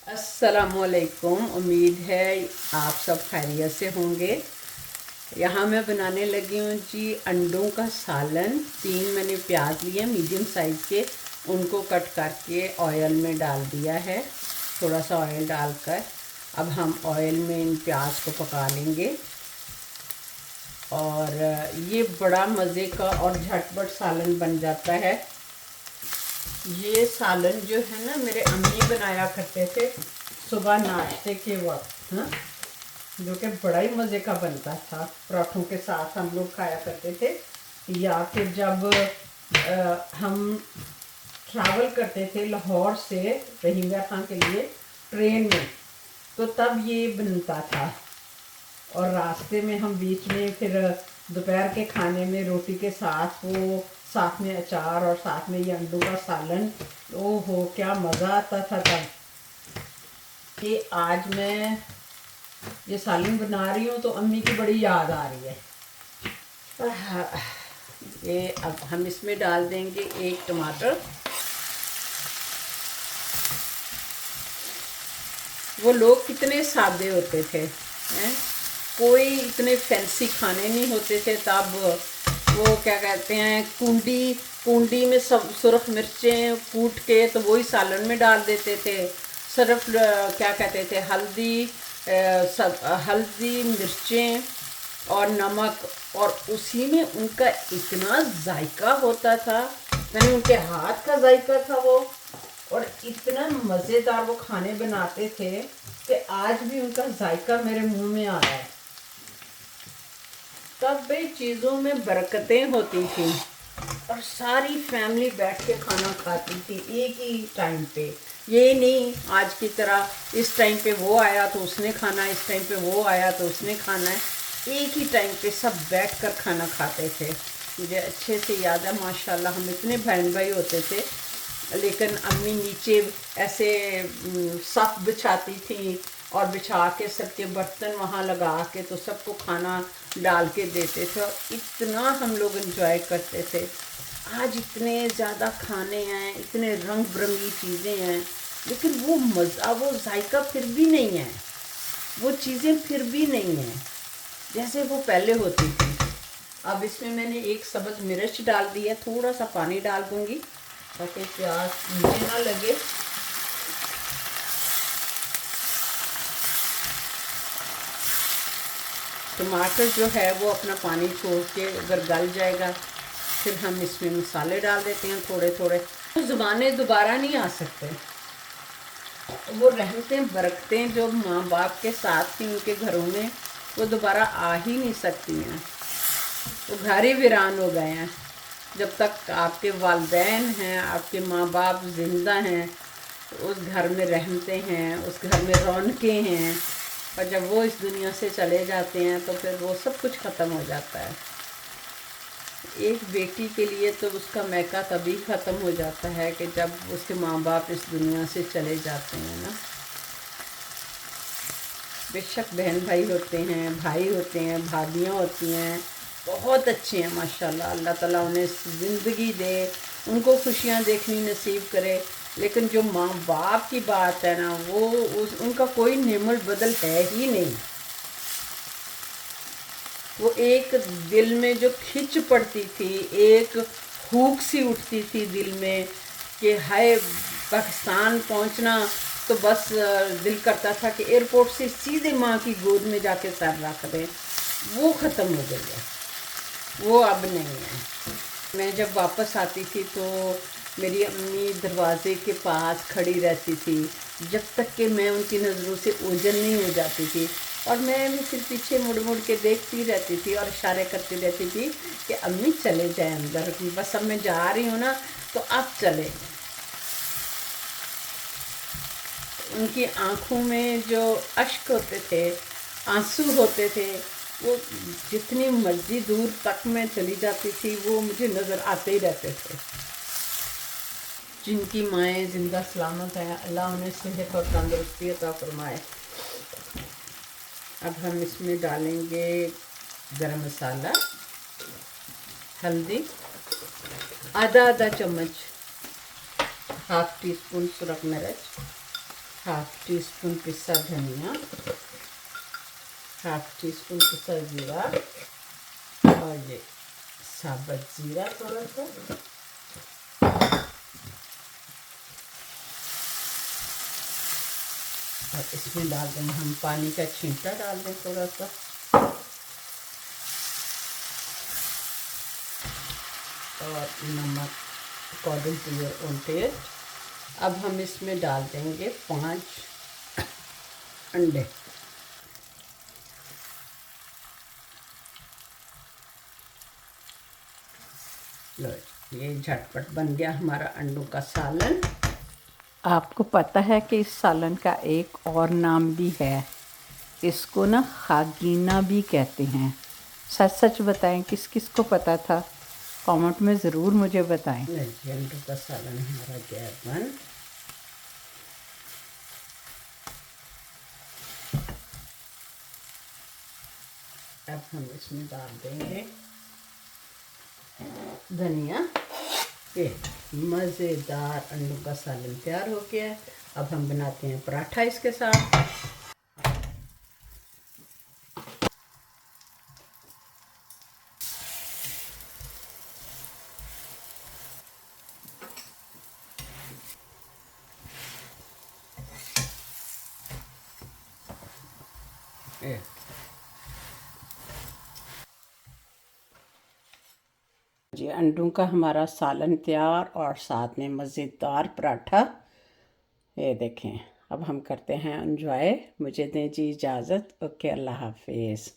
अस्सलामुअलैकुम। उम्मीद है आप सब खैरियत से होंगे। यहाँ मैं बनाने लगी हूँ जी अंडों का सालन। 3 मैंने प्याज लिए मीडियम साइज़ के, उनको कट करके ऑयल में डाल दिया है। थोड़ा सा ऑयल डालकर अब हम ऑयल में इन प्याज को पका लेंगे। और ये बड़ा मज़े का और झटपट सालन बन जाता है। ये सालन जो है ना, मेरे अम्मी बनाया करते थे सुबह नाश्ते के वक्त, हाँ, जो कि बड़ा ही मज़े का बनता था। पराठों के साथ हम लोग खाया करते थे, या फिर जब हम ट्रैवल करते थे लाहौर से रहीमिया खां के लिए ट्रेन में, तो तब ये बनता था। और रास्ते में हम बीच में फिर दोपहर के खाने में रोटी के साथ वो, साथ में अचार और साथ में ये अंडों का सालन, ओहो क्या मज़ा आता था तब। कि आज मैं ये सालन बना रही हूँ तो अम्मी की बड़ी याद आ रही है। ये अब हम इसमें डाल देंगे 1 टमाटर। वो लोग कितने सादे होते थे, हैं? कोई इतने फैंसी खाने नहीं होते थे तब। वो क्या कहते हैं, कुंडी में सब सुरख मिर्चें कूट के तो वही सालन में डाल देते थे। सिर्फ क्या कहते थे, सब हल्दी मिर्चें और नमक, और उसी में उनका इतना जायका होता था। मैंने उनके हाथ का जायका था वो, और इतना मज़ेदार वो खाने बनाते थे कि आज भी उनका जायका मेरे मुंह में आ रहा है। तब भी चीज़ों में बरकतें होती थी और सारी फैमिली बैठ के खाना खाती थी एक ही टाइम पे। ये नहीं आज की तरह इस टाइम पे वो आया तो उसने खाना है, इस टाइम पे वो आया तो उसने खाना है। एक ही टाइम पे सब बैठ कर खाना खाते थे। मुझे अच्छे से याद है, माशाल्लाह हम इतने बहन भाई होते थे, लेकिन अम्मी नीचे ऐसे सफ बिछाती थी और बिछा के सबके बर्तन वहाँ लगा के तो सबको खाना डाल के देते थे, और इतना हम लोग एंजॉय करते थे। आज इतने ज़्यादा खाने हैं, इतने रंग बिरंगी चीज़ें हैं, लेकिन वो मज़ा, वो जायका फिर भी नहीं है, वो चीज़ें फिर भी नहीं हैं जैसे वो पहले होती थी। अब इसमें मैंने 1 सब्ज़ मिर्च डाल दी है, थोड़ा सा पानी डाल दूँगी ताकि प्याज नीचे ना लगे। टमाटर जो है वो अपना पानी छोड़ के अगर गल जाएगा, फिर हम इसमें मसाले डाल देते हैं थोड़े थोड़े। वो ज़ुबानें दोबारा नहीं आ सकते, वो रहमतें बरकतें जो माँ बाप के साथ थी उनके घरों में, वो दोबारा आ ही नहीं सकती हैं। वो घर ही वीरान हो गए हैं। जब तक आपके वालिदैन हैं, आपके माँ बाप ज़िंदा हैं, उस घर में रहमतें हैं, उस घर में रौनकें हैं। और जब वो इस दुनिया से चले जाते हैं तो फिर वो सब कुछ ख़त्म हो जाता है। एक बेटी के लिए तो उसका मैका तभी ख़त्म हो जाता है कि जब उसके माँ बाप इस दुनिया से चले जाते हैं ना। बेशक बहन भाई होते हैं, भाई होते हैं, भाभियाँ होती हैं, बहुत अच्छे हैं माशाल्लाह। अल्लाह ताला उन्हें ज़िंदगी दे, उनको खुशियाँ देखनी नसीब करे। लेकिन जो माँ बाप की बात है ना, वो उनका कोई नेमल बदल है ही नहीं। वो एक दिल में जो खिंच पड़ती थी, एक हुक सी उठती थी दिल में कि हाय पाकिस्तान पहुंचना, तो बस दिल करता था कि एयरपोर्ट से सीधे माँ की गोद में जाके सर रख दें। वो ख़त्म हो गई है, वो अब नहीं है। मैं जब वापस आती थी तो मेरी अम्मी दरवाज़े के पास खड़ी रहती थी जब तक कि मैं उनकी नज़रों से ओझल नहीं हो जाती थी, और मैं भी फिर पीछे मुड़ मुड़ के देखती रहती थी और इशारे करती रहती थी कि अम्मी चले जाए अंदर, बस अब मैं जा रही हूँ ना तो अब चले। उनकी आँखों में जो अश्क होते थे, आंसू होते थे, वो जितनी मर्जी दूर तक मैं चली जाती थी वो मुझे नज़र आते ही रहते थे। जिनकी माएँ ज़िंदा सलामत हैं, अल्लाह उन्हें सेहत और तंदुरुस्ती अता फरमाए। अब हम इसमें डालेंगे गरम मसाला, हल्दी, आधा चम्मच, ½ टी स्पून सुरख मिर्च, हाफ टी स्पून पिसा धनिया, हाफ टी स्पून पिसा जीरा और ये साबुत जीरा थोड़ा सा, और इसमें डाल देंगे हम पानी का छींटा डाल दें थोड़ा सा, और नमक according to your own taste. अब हम इसमें डाल देंगे 5 अंडे। लो, ये झटपट बन गया हमारा अंडों का सालन। आपको पता है कि इस सालन का एक और नाम भी है, इसको ना खागीना भी कहते हैं। सच सच बताएं, किस किस को पता था? कमेंट में ज़रूर मुझे बताएं। अंडों का सालन हमारा गया बन। अब हम इसमें डाल देंगे धनिया। ये मज़ेदार अंडों का सालन तैयार हो गया है। अब हम बनाते हैं पराठा इसके साथ। जी, अंडों का हमारा सालन तैयार और साथ में मज़ेदार पराठा। ये देखें, अब हम करते हैं एंजॉय। मुझे दें जी इजाज़त। ओके, अल्लाह हाफिज़।